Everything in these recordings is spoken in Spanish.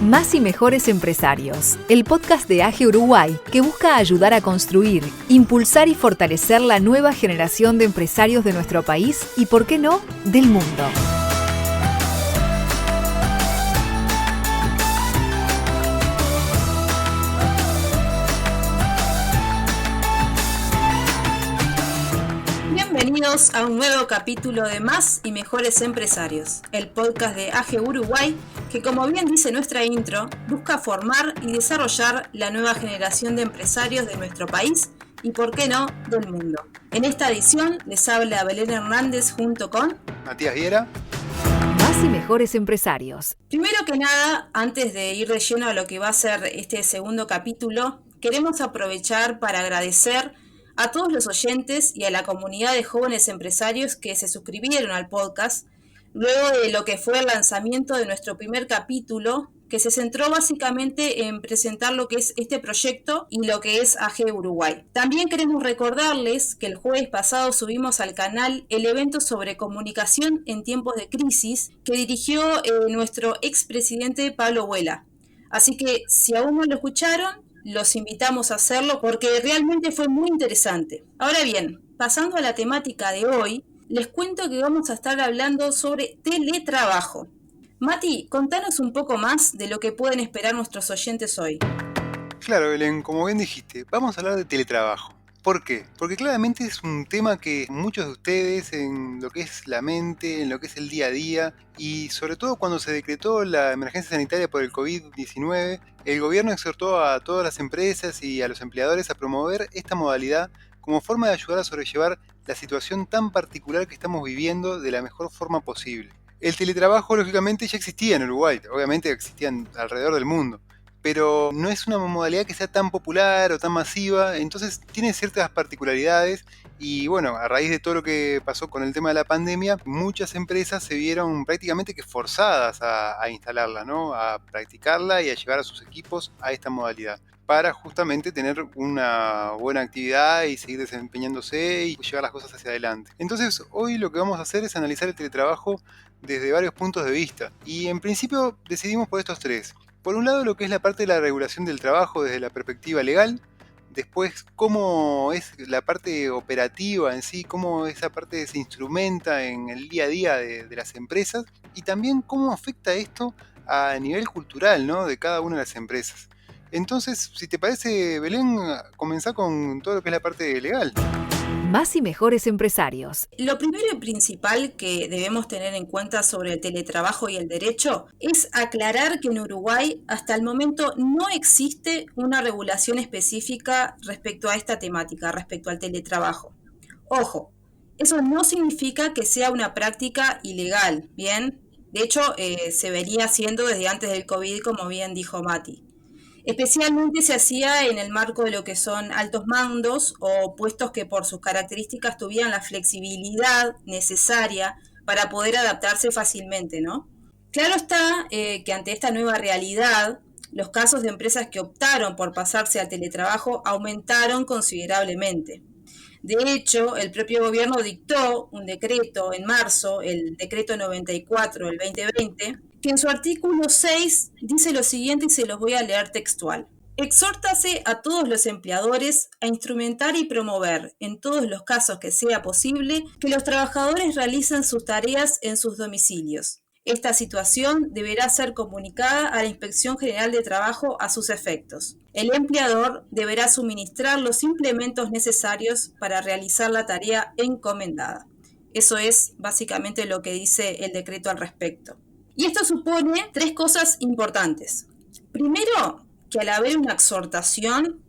Más y mejores empresarios, el podcast de AGE Uruguay que busca ayudar a construir, impulsar y fortalecer la nueva generación de empresarios de nuestro país y, por qué no, del mundo. Bienvenidos a un nuevo capítulo de Más y Mejores Empresarios, el podcast de AGE Uruguay que, como bien dice nuestra intro, busca formar y desarrollar la nueva generación de empresarios de nuestro país y, por qué no, del mundo. En esta edición les habla Belén Hernández junto con Matías Viera. Más y Mejores Empresarios. Primero que nada, antes de ir de lleno a lo que va a ser este segundo capítulo, queremos aprovechar para agradecer a todos los oyentes y a la comunidad de jóvenes empresarios que se suscribieron al podcast luego de lo que fue el lanzamiento de nuestro primer capítulo, que se centró básicamente en presentar lo que es este proyecto y lo que es AGE Uruguay. También queremos recordarles que el jueves pasado subimos al canal el evento sobre comunicación en tiempos de crisis que dirigió nuestro expresidente Pablo Vuela. Así que si aún no lo escucharon, los invitamos a hacerlo porque realmente fue muy interesante. Ahora bien, pasando a la temática de hoy, les cuento que vamos a estar hablando sobre teletrabajo. Mati, contanos un poco más de lo que pueden esperar nuestros oyentes hoy. Claro, Belén, como bien dijiste, vamos a hablar de teletrabajo. ¿Por qué? Porque claramente es un tema que muchos de ustedes, en lo que es la mente, en lo que es el día a día, y sobre todo cuando se decretó la emergencia sanitaria por el COVID-19, el gobierno exhortó a todas las empresas y a los empleadores a promover esta modalidad como forma de ayudar a sobrellevar la situación tan particular que estamos viviendo de la mejor forma posible. El teletrabajo, lógicamente, ya existía en Uruguay, obviamente existían alrededor del mundo, pero no es una modalidad que sea tan popular o tan masiva, entonces tiene ciertas particularidades y bueno, a raíz de todo lo que pasó con el tema de la pandemia, muchas empresas se vieron prácticamente que forzadas a instalarla, ¿no? A practicarla y a llevar a sus equipos a esta modalidad, para justamente tener una buena actividad y seguir desempeñándose y llevar las cosas hacia adelante. Entonces, hoy lo que vamos a hacer es analizar el teletrabajo desde varios puntos de vista, y en principio decidimos por estos tres. Por un lado, lo que es la parte de la regulación del trabajo desde la perspectiva legal. Después, cómo es la parte operativa en sí, cómo esa parte se instrumenta en el día a día de las empresas. Y también cómo afecta esto a nivel cultural, ¿no?, de cada una de las empresas. Entonces, si te parece, Belén, comenzá con todo lo que es la parte legal. Más y Mejores Empresarios. Lo primero y principal que debemos tener en cuenta sobre el teletrabajo y el derecho es aclarar que en Uruguay hasta el momento no existe una regulación específica respecto a esta temática, respecto al teletrabajo. Ojo, eso no significa que sea una práctica ilegal, ¿bien? De hecho, se venía haciendo desde antes del COVID, como bien dijo Mati. Especialmente se hacía en el marco de lo que son altos mandos o puestos que por sus características tuvieran la flexibilidad necesaria para poder adaptarse fácilmente, ¿no? Claro está que ante esta nueva realidad, los casos de empresas que optaron por pasarse al teletrabajo aumentaron considerablemente. De hecho, el propio gobierno dictó un decreto en marzo, el decreto 94 del 2020, que en su artículo 6 dice lo siguiente y se los voy a leer textual. Exhórtase a todos los empleadores a instrumentar y promover, en todos los casos que sea posible, que los trabajadores realicen sus tareas en sus domicilios. Esta situación deberá ser comunicada a la Inspección General de Trabajo a sus efectos. El empleador deberá suministrar los implementos necesarios para realizar la tarea encomendada. Eso es básicamente lo que dice el decreto al respecto. Y esto supone tres cosas importantes. Primero, que al haber una exhortación,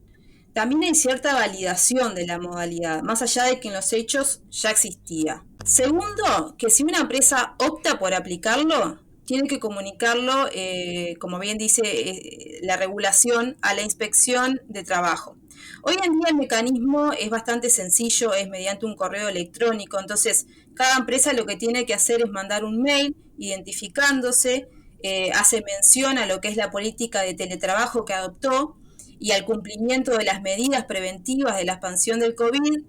también hay cierta validación de la modalidad, más allá de que en los hechos ya existía. Segundo, que si una empresa opta por aplicarlo, tiene que comunicarlo, como bien dice la regulación, a la Inspección de Trabajo. Hoy en día el mecanismo es bastante sencillo, es mediante un correo electrónico, entonces cada empresa lo que tiene que hacer es mandar un mail identificándose, hace mención a lo que es la política de teletrabajo que adoptó y al cumplimiento de las medidas preventivas de la expansión del COVID,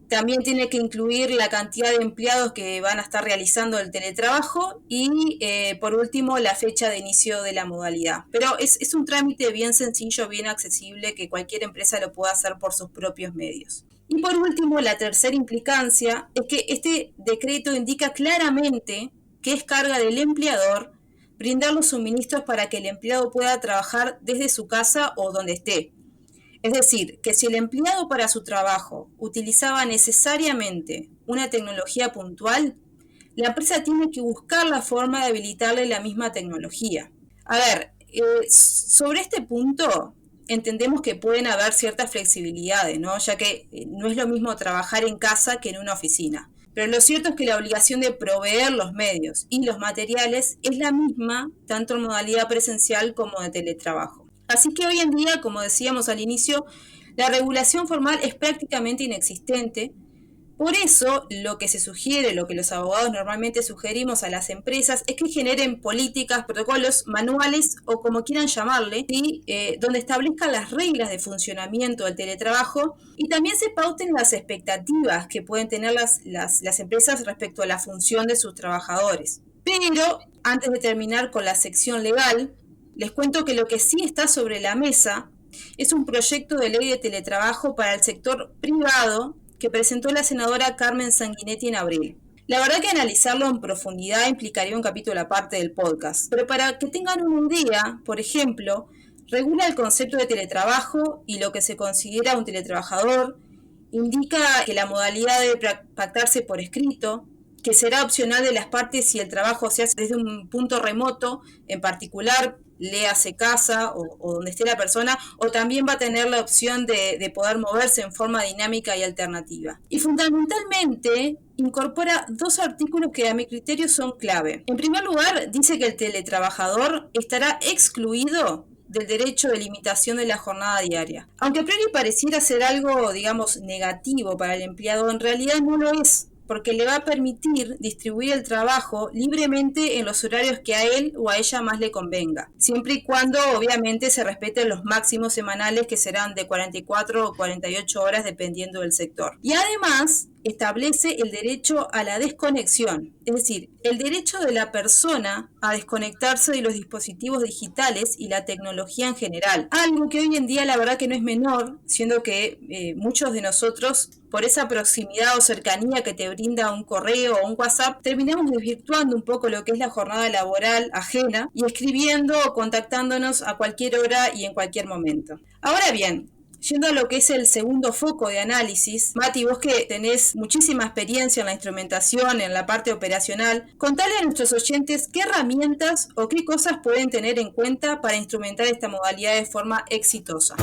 También tiene que incluir la cantidad de empleados que van a estar realizando el teletrabajo y, por último, la fecha de inicio de la modalidad. Pero es un trámite bien sencillo, bien accesible, que cualquier empresa lo puede hacer por sus propios medios. Y por último, la tercera implicancia es que este decreto indica claramente que es carga del empleador brindar los suministros para que el empleado pueda trabajar desde su casa o donde esté. Es decir, que si el empleado para su trabajo utilizaba necesariamente una tecnología puntual, la empresa tiene que buscar la forma de habilitarle la misma tecnología. A ver, sobre este punto entendemos que pueden haber ciertas flexibilidades, ¿no? Ya que no es lo mismo trabajar en casa que en una oficina. Pero lo cierto es que la obligación de proveer los medios y los materiales es la misma tanto en modalidad presencial como de teletrabajo. Así que hoy en día, como decíamos al inicio, la regulación formal es prácticamente inexistente. Por eso, lo que se sugiere, lo que los abogados normalmente sugerimos a las empresas es que generen políticas, protocolos, manuales o como quieran llamarle, ¿sí? Donde establezcan las reglas de funcionamiento del teletrabajo y también se pauten las expectativas que pueden tener las empresas respecto a la función de sus trabajadores. Pero, antes de terminar con la sección legal, les cuento que lo que sí está sobre la mesa es un proyecto de ley de teletrabajo para el sector privado que presentó la senadora Carmen Sanguinetti en abril. La verdad que analizarlo en profundidad implicaría un capítulo aparte del podcast, pero para que tengan una idea, por ejemplo, regula el concepto de teletrabajo y lo que se considera un teletrabajador, indica que la modalidad debe pactarse por escrito, que será opcional de las partes si el trabajo se hace desde un punto remoto, en particular, léase casa o donde esté la persona, o también va a tener la opción de poder moverse en forma dinámica y alternativa. Y fundamentalmente incorpora dos artículos que a mi criterio son clave. En primer lugar, dice que el teletrabajador estará excluido del derecho de limitación de la jornada diaria. Aunque a priori pareciera ser algo, digamos, negativo para el empleado, en realidad no lo es, porque le va a permitir distribuir el trabajo libremente en los horarios que a él o a ella más le convenga, siempre y cuando obviamente se respeten los máximos semanales que serán de 44 o 48 horas dependiendo del sector. Y además establece el derecho a la desconexión, es decir, el derecho de la persona a desconectarse de los dispositivos digitales y la tecnología en general, algo que hoy en día la verdad que no es menor, siendo que muchos de nosotros, por esa proximidad o cercanía que te brinda un correo o un WhatsApp, terminamos desvirtuando un poco lo que es la jornada laboral ajena y escribiendo o contactándonos a cualquier hora y en cualquier momento. Ahora bien, yendo a lo que es el segundo foco de análisis, Mati, vos que tenés muchísima experiencia en la instrumentación, en la parte operacional, contale a nuestros oyentes qué herramientas o qué cosas pueden tener en cuenta para instrumentar esta modalidad de forma exitosa.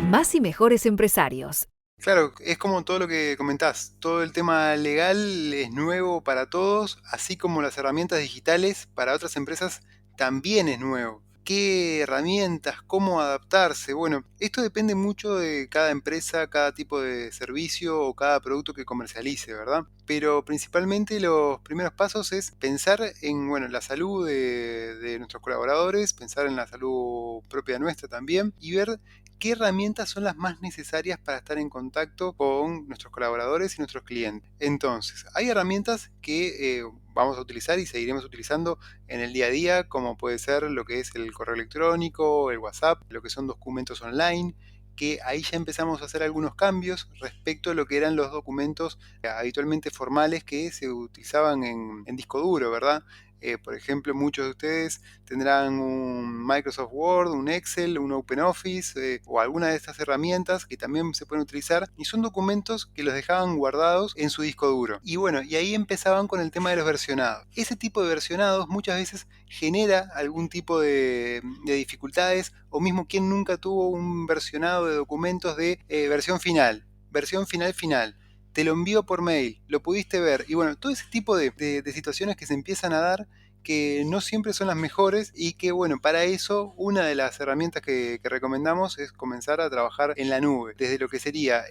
Más y mejores empresarios. Claro, es como todo lo que comentás, todo el tema legal es nuevo para todos, así como las herramientas digitales para otras empresas también es nuevo. ¿Qué herramientas? ¿Cómo adaptarse? Bueno, esto depende mucho de cada empresa, cada tipo de servicio o cada producto que comercialice, ¿verdad? Pero principalmente los primeros pasos es pensar en, bueno, la salud de nuestros colaboradores, pensar en la salud propia nuestra también y ver qué herramientas son las más necesarias para estar en contacto con nuestros colaboradores y nuestros clientes. Entonces, hay herramientas que vamos a utilizar y seguiremos utilizando en el día a día, como puede ser lo que es el correo electrónico, el WhatsApp, lo que son documentos online, que ahí ya empezamos a hacer algunos cambios respecto a lo que eran los documentos habitualmente formales que se utilizaban en disco duro, ¿verdad? Por ejemplo, muchos de ustedes tendrán un Microsoft Word, un Excel, un OpenOffice o alguna de estas herramientas que también se pueden utilizar y son documentos que los dejaban guardados en su disco duro. Y bueno, y ahí empezaban con el tema de los versionados. Ese tipo de versionados muchas veces genera algún tipo de dificultades o mismo quien nunca tuvo un versionado de documentos de versión final final. Te lo envío por mail, lo pudiste ver. Y bueno, todo ese tipo de situaciones que se empiezan a dar que no siempre son las mejores y que bueno, para eso una de las herramientas que recomendamos es comenzar a trabajar en la nube, desde lo que sería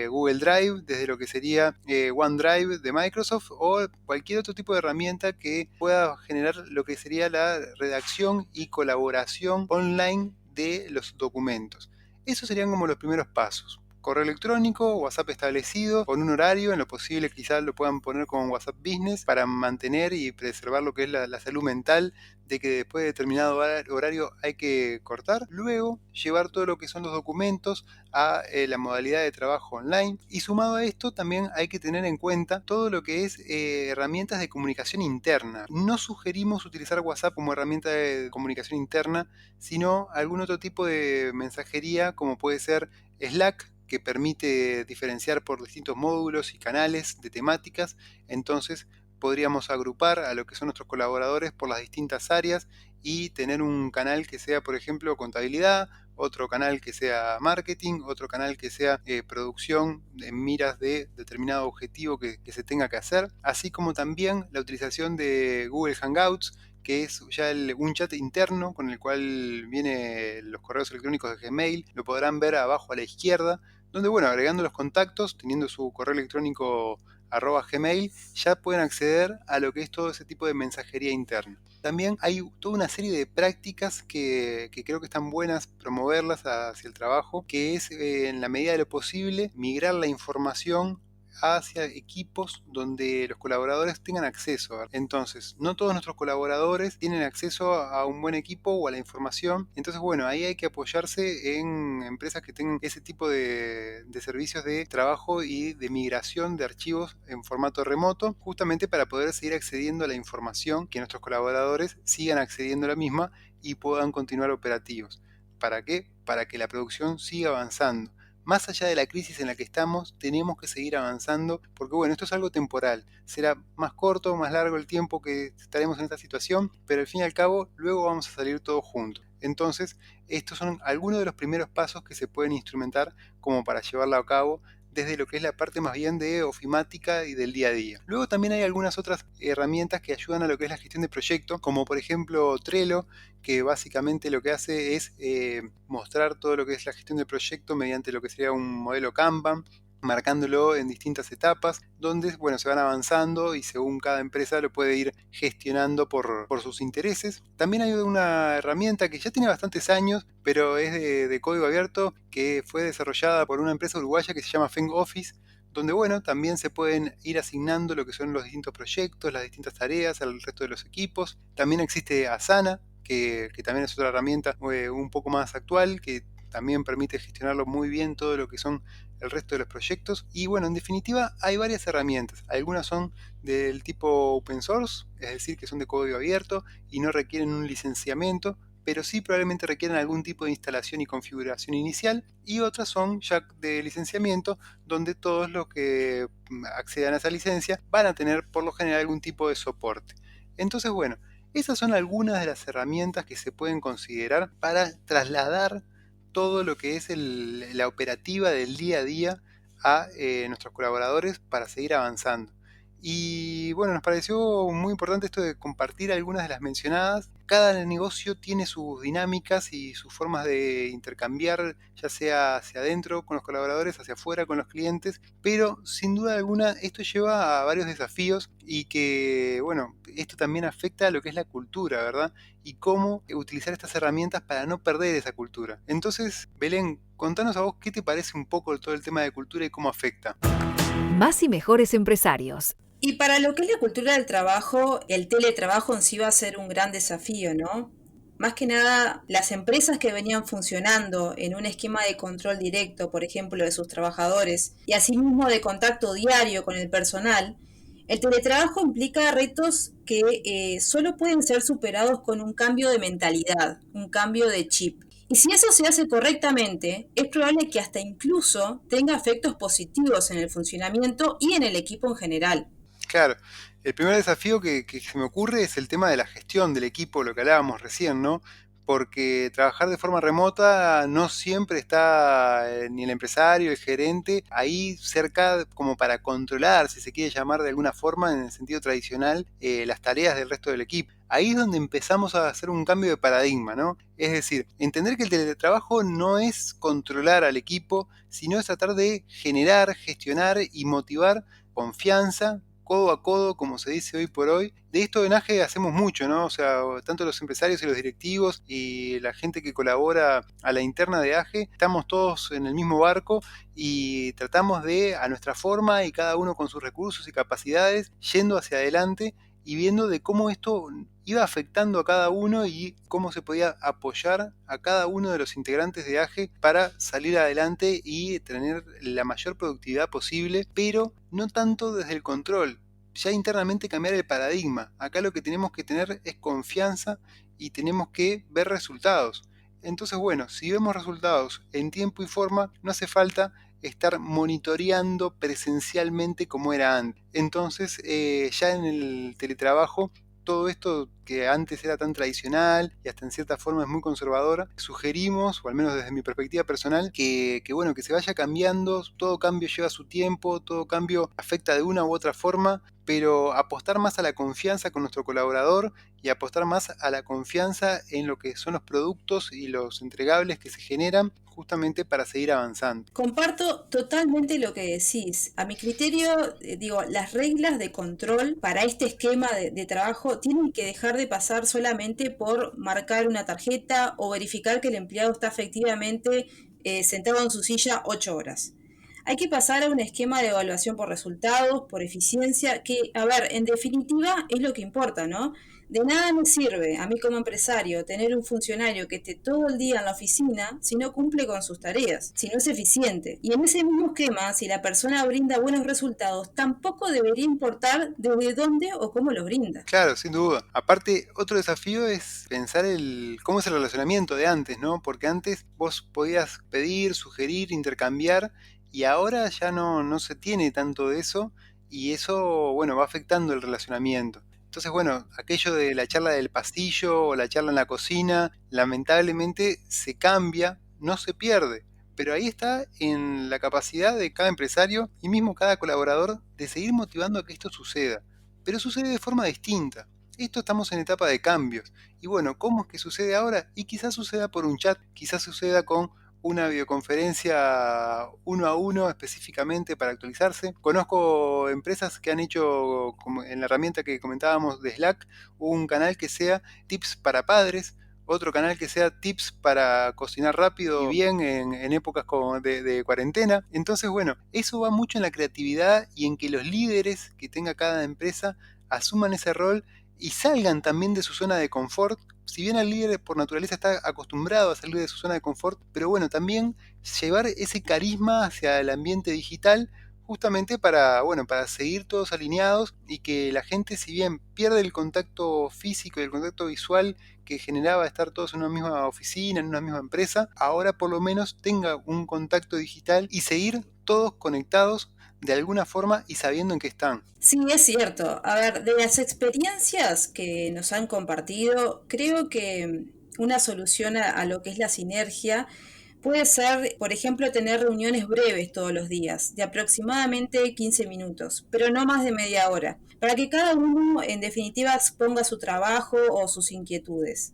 Google Drive, desde lo que sería OneDrive de Microsoft o cualquier otro tipo de herramienta que pueda generar lo que sería la redacción y colaboración online de los documentos. Esos serían como los primeros pasos. correo electrónico, WhatsApp establecido, con un horario, en lo posible quizás lo puedan poner con WhatsApp Business para mantener y preservar lo que es la salud mental de que después de determinado horario hay que cortar. Luego, llevar todo lo que son los documentos a la modalidad de trabajo online. Y sumado a esto, también hay que tener en cuenta todo lo que es herramientas de comunicación interna. No sugerimos utilizar WhatsApp como herramienta de comunicación interna, sino algún otro tipo de mensajería, como puede ser Slack, que permite diferenciar por distintos módulos y canales de temáticas. Entonces, podríamos agrupar a lo que son nuestros colaboradores por las distintas áreas y tener un canal que sea, por ejemplo, contabilidad, otro canal que sea marketing, otro canal que sea producción en miras de determinado objetivo que se tenga que hacer, así como también la utilización de Google Hangouts, que es ya un chat interno con el cual vienen los correos electrónicos de Gmail. Lo podrán ver abajo a la izquierda, donde, bueno, agregando los contactos, teniendo su correo electrónico @gmail, ya pueden acceder a lo que es todo ese tipo de mensajería interna. También hay toda una serie de prácticas que creo que están buenas promoverlas hacia el trabajo, que es en la medida de lo posible migrar la información hacia equipos donde los colaboradores tengan acceso. Entonces, no todos nuestros colaboradores tienen acceso a un buen equipo o a la información. Entonces, bueno, ahí hay que apoyarse en empresas que tengan ese tipo de servicios de trabajo y de migración de archivos en formato remoto, justamente para poder seguir accediendo a la información, que nuestros colaboradores sigan accediendo a la misma y puedan continuar operativos. ¿Para qué? Para que la producción siga avanzando. Más allá de la crisis en la que estamos, tenemos que seguir avanzando, porque bueno, esto es algo temporal. Será más corto, más largo el tiempo que estaremos en esta situación, pero al fin y al cabo, luego vamos a salir todos juntos. Entonces, estos son algunos de los primeros pasos que se pueden instrumentar como para llevarlo a cabo desde lo que es la parte más bien de ofimática y del día a día. Luego también hay algunas otras herramientas que ayudan a lo que es la gestión de proyectos, como por ejemplo Trello, que básicamente lo que hace es mostrar todo lo que es la gestión del proyecto mediante lo que sería un modelo Kanban, marcándolo en distintas etapas, donde bueno, se van avanzando y según cada empresa lo puede ir gestionando por sus intereses. También hay una herramienta que ya tiene bastantes años, pero es de código abierto, que fue desarrollada por una empresa uruguaya que se llama Feng Office, donde bueno, también se pueden ir asignando lo que son los distintos proyectos, las distintas tareas al resto de los equipos. También existe Asana, que también es otra herramienta un poco más actual, que también permite gestionarlo muy bien todo lo que son el resto de los proyectos. Y bueno, en definitiva hay varias herramientas. Algunas son del tipo open source, es decir, que son de código abierto y no requieren un licenciamiento, pero sí probablemente requieren algún tipo de instalación y configuración inicial, y otras son ya de licenciamiento, donde todos los que accedan a esa licencia van a tener por lo general algún tipo de soporte. Entonces, bueno, esas son algunas de las herramientas que se pueden considerar para trasladar todo lo que es la operativa del día a día a nuestros colaboradores para seguir avanzando. Y bueno, nos pareció muy importante esto de compartir algunas de las mencionadas. Cada negocio tiene sus dinámicas y sus formas de intercambiar, ya sea hacia adentro con los colaboradores, hacia afuera con los clientes, pero sin duda alguna esto lleva a varios desafíos y que, bueno, esto también afecta a lo que es la cultura, ¿verdad? Y cómo utilizar estas herramientas para no perder esa cultura. Entonces, Belén, contanos a vos qué te parece un poco todo el tema de cultura y cómo afecta. Más y mejores empresarios. Y para lo que es la cultura del trabajo, el teletrabajo en sí va a ser un gran desafío, ¿no? Más que nada, las empresas que venían funcionando en un esquema de control directo, por ejemplo, de sus trabajadores, y asimismo de contacto diario con el personal, el teletrabajo implica retos que solo pueden ser superados con un cambio de mentalidad, un cambio de chip. Y si eso se hace correctamente, es probable que hasta incluso tenga efectos positivos en el funcionamiento y en el equipo en general. Claro, el primer desafío que se me ocurre es el tema de la gestión del equipo, lo que hablábamos recién, ¿no? Porque trabajar de forma remota no siempre está ni el empresario, el gerente, ahí cerca como para controlar, si se quiere llamar de alguna forma, en el sentido tradicional, las tareas del resto del equipo. Ahí es donde empezamos a hacer un cambio de paradigma, ¿no? Es decir, entender que el teletrabajo no es controlar al equipo, sino es tratar de generar, gestionar y motivar confianza codo a codo, como se dice hoy por hoy. De esto en AGE hacemos mucho, ¿no? O sea, tanto los empresarios y los directivos y la gente que colabora a la interna de AGE, estamos todos en el mismo barco y tratamos de, a nuestra forma y cada uno con sus recursos y capacidades, yendo hacia adelante y viendo de cómo esto iba afectando a cada uno y cómo se podía apoyar a cada uno de los integrantes de AGE para salir adelante y tener la mayor productividad posible, pero no tanto desde el control, ya internamente cambiar el paradigma. Acá lo que tenemos que tener es confianza y tenemos que ver resultados. Entonces, bueno, si vemos resultados en tiempo y forma, no hace falta estar monitoreando presencialmente como era antes. Entonces, ya en el teletrabajo, todo esto que antes era tan tradicional y hasta en cierta forma es muy conservadora, sugerimos, o al menos desde mi perspectiva personal, bueno, que se vaya cambiando. Todo cambio lleva su tiempo, todo cambio afecta de una u otra forma, pero apostar más a la confianza con nuestro colaborador y apostar más a la confianza en lo que son los productos y los entregables que se generan justamente para seguir avanzando. Comparto totalmente lo que decís. A mi criterio, digo, las reglas de control para este esquema de trabajo tienen que dejar de pasar solamente por marcar una tarjeta o verificar que el empleado está efectivamente sentado en su silla 8 horas. Hay que pasar a un esquema de evaluación por resultados, por eficiencia, que, a ver, en definitiva es lo que importa, ¿no? De nada me sirve a mí como empresario tener un funcionario que esté todo el día en la oficina si no cumple con sus tareas, si no es eficiente. Y en ese mismo esquema, si la persona brinda buenos resultados, tampoco debería importar desde dónde o cómo los brinda. Claro, sin duda. Aparte, otro desafío es pensar cómo es el relacionamiento de antes, ¿no? Porque antes vos podías pedir, sugerir, intercambiar, y ahora ya no se tiene tanto de eso, y eso, bueno, va afectando el relacionamiento. Entonces, bueno, aquello de la charla del pasillo o la charla en la cocina, lamentablemente se cambia, no se pierde. Pero ahí está en la capacidad de cada empresario y mismo cada colaborador de seguir motivando a que esto suceda. Pero sucede de forma distinta. Esto estamos en etapa de cambios. Y bueno, ¿cómo es que sucede ahora? Y quizás suceda por un chat, quizás suceda con una videoconferencia uno a uno específicamente para actualizarse. Conozco empresas que han hecho, como en la herramienta que comentábamos de Slack, un canal que sea tips para padres, otro canal que sea tips para cocinar rápido y bien en épocas como de cuarentena. Entonces, bueno, eso va mucho en la creatividad y en que los líderes que tenga cada empresa asuman ese rol y salgan también de su zona de confort. Si bien el líder por naturaleza está acostumbrado a salir de su zona de confort, pero bueno, también llevar ese carisma hacia el ambiente digital justamente para seguir todos alineados y que la gente, si bien pierde el contacto físico y el contacto visual que generaba estar todos en una misma oficina, en una misma empresa, ahora por lo menos tenga un contacto digital y seguir todos conectados de alguna forma y sabiendo en qué están. Sí, es cierto. A ver, de las experiencias que nos han compartido, creo que una solución a lo que es la sinergia puede ser, por ejemplo, tener reuniones breves todos los días, de aproximadamente 15 minutos, pero no más de media hora, para que cada uno, en definitiva, exponga su trabajo o sus inquietudes.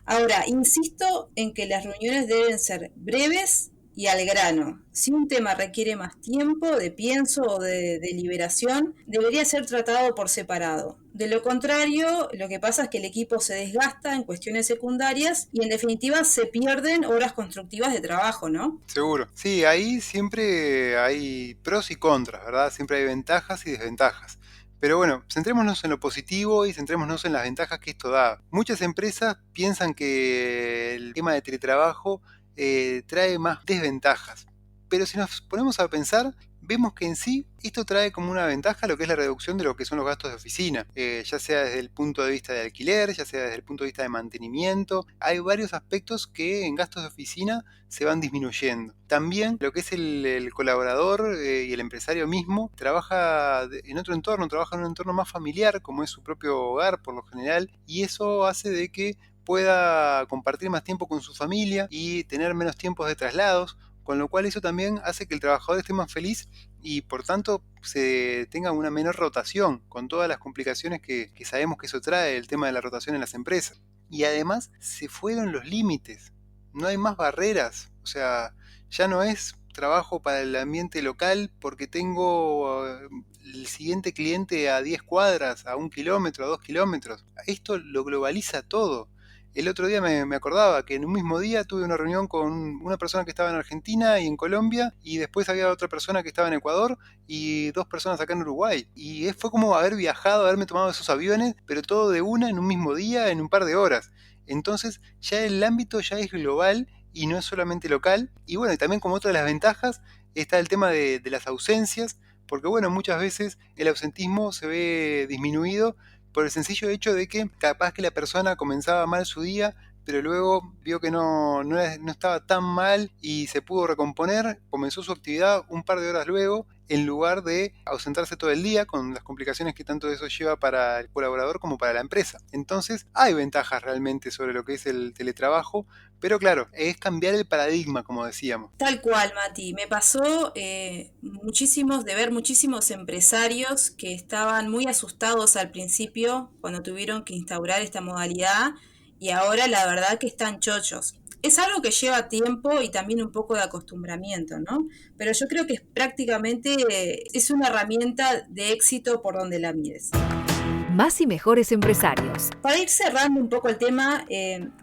Ahora, insisto en que las reuniones deben ser breves y al grano. Si un tema requiere más tiempo de pienso o de deliberación, debería ser tratado por separado. De lo contrario, lo que pasa es que el equipo se desgasta en cuestiones secundarias y en definitiva se pierden horas constructivas de trabajo, ¿no? Seguro. Sí, ahí siempre hay pros y contras, ¿verdad? Siempre hay ventajas y desventajas. Pero bueno, centrémonos en lo positivo y centrémonos en las ventajas que esto da. Muchas empresas piensan que el tema de teletrabajo trae más desventajas. Pero si nos ponemos a pensar, vemos que en sí esto trae como una ventaja lo que es la reducción de lo que son los gastos de oficina, ya sea desde el punto de vista de alquiler, ya sea desde el punto de vista de mantenimiento. Hay varios aspectos que en gastos de oficina se van disminuyendo. También lo que es el colaborador y el empresario mismo trabaja en otro entorno, trabaja en un entorno más familiar, como es su propio hogar por lo general, y eso hace de que pueda compartir más tiempo con su familia y tener menos tiempos de traslados, con lo cual eso también hace que el trabajador esté más feliz y por tanto se tenga una menor rotación, con todas las complicaciones que sabemos que eso trae, el tema de la rotación en las empresas. Y además se fueron los límites, no hay más barreras, o sea, ya no es trabajo para el ambiente local porque tengo el siguiente cliente a 10 cuadras, a 1 kilómetro, a 2 kilómetros. Esto lo globaliza todo. El otro día me acordaba que en un mismo día tuve una reunión con una persona que estaba en Argentina y en Colombia, y después había otra persona que estaba en Ecuador y 2 personas acá en Uruguay. Y fue como haber viajado, haberme tomado esos aviones, pero todo de una en un mismo día, en un par de horas. Entonces ya el ámbito ya es global y no es solamente local. Y bueno, y también como otra de las ventajas está el tema de las ausencias, porque bueno, muchas veces el ausentismo se ve disminuido por el sencillo hecho de que capaz que la persona comenzaba mal su día, pero luego vio que no estaba tan mal y se pudo recomponer, comenzó su actividad un par de horas luego, en lugar de ausentarse todo el día con las complicaciones que tanto eso lleva para el colaborador como para la empresa. Entonces hay ventajas realmente sobre lo que es el teletrabajo, pero claro, es cambiar el paradigma, como decíamos. Tal cual, Mati. Me pasó de ver muchísimos empresarios que estaban muy asustados al principio cuando tuvieron que instaurar esta modalidad, y ahora la verdad que están chochos. Es algo que lleva tiempo y también un poco de acostumbramiento, ¿no? Pero yo creo que prácticamente es una herramienta de éxito por donde la mires. Más y mejores empresarios. Para ir cerrando un poco el tema,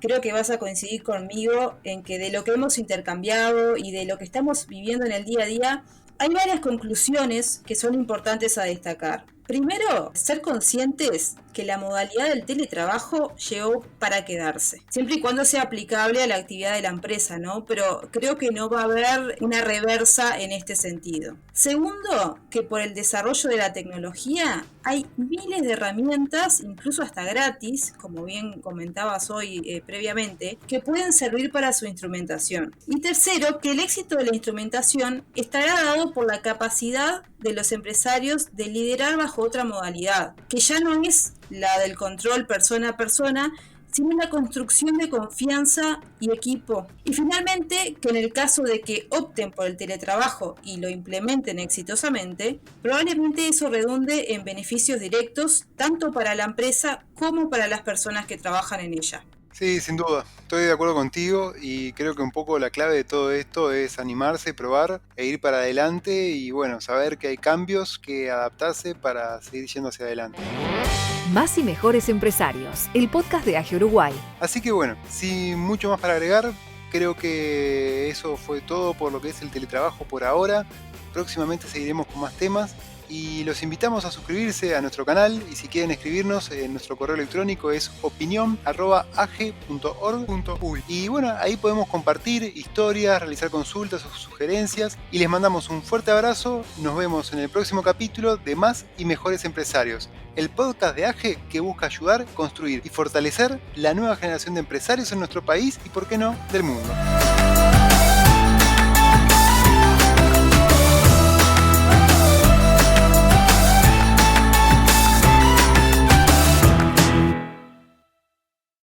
creo que vas a coincidir conmigo en que de lo que hemos intercambiado y de lo que estamos viviendo en el día a día, hay varias conclusiones que son importantes a destacar. Primero, ser conscientes que la modalidad del teletrabajo llegó para quedarse, siempre y cuando sea aplicable a la actividad de la empresa, ¿no? Pero creo que no va a haber una reversa en este sentido. Segundo, que por el desarrollo de la tecnología hay miles de herramientas, incluso hasta gratis, como bien comentabas hoy previamente, que pueden servir para su instrumentación. Y tercero, que el éxito de la instrumentación estará dado por la capacidad de los empresarios de liderar bajo otra modalidad, que ya no es la del control persona a persona, sino la construcción de confianza y equipo. Y finalmente, que en el caso de que opten por el teletrabajo y lo implementen exitosamente, probablemente eso redunde en beneficios directos tanto para la empresa como para las personas que trabajan en ella. Sí, sin duda, estoy de acuerdo contigo y creo que un poco la clave de todo esto es animarse, probar e ir para adelante y bueno, saber que hay cambios que adaptarse para seguir yendo hacia adelante. Más y mejores empresarios, el podcast de AGE Uruguay. Así que bueno, sin mucho más para agregar, creo que eso fue todo por lo que es el teletrabajo por ahora. Próximamente seguiremos con más temas. Y los invitamos a suscribirse a nuestro canal y si quieren escribirnos, nuestro correo electrónico es opinion@age.org.uy. Y bueno, ahí podemos compartir historias, realizar consultas o sugerencias y les mandamos un fuerte abrazo. Nos vemos en el próximo capítulo de Más y Mejores Empresarios, el podcast de AGE que busca ayudar, construir y fortalecer la nueva generación de empresarios en nuestro país y, por qué no, del mundo.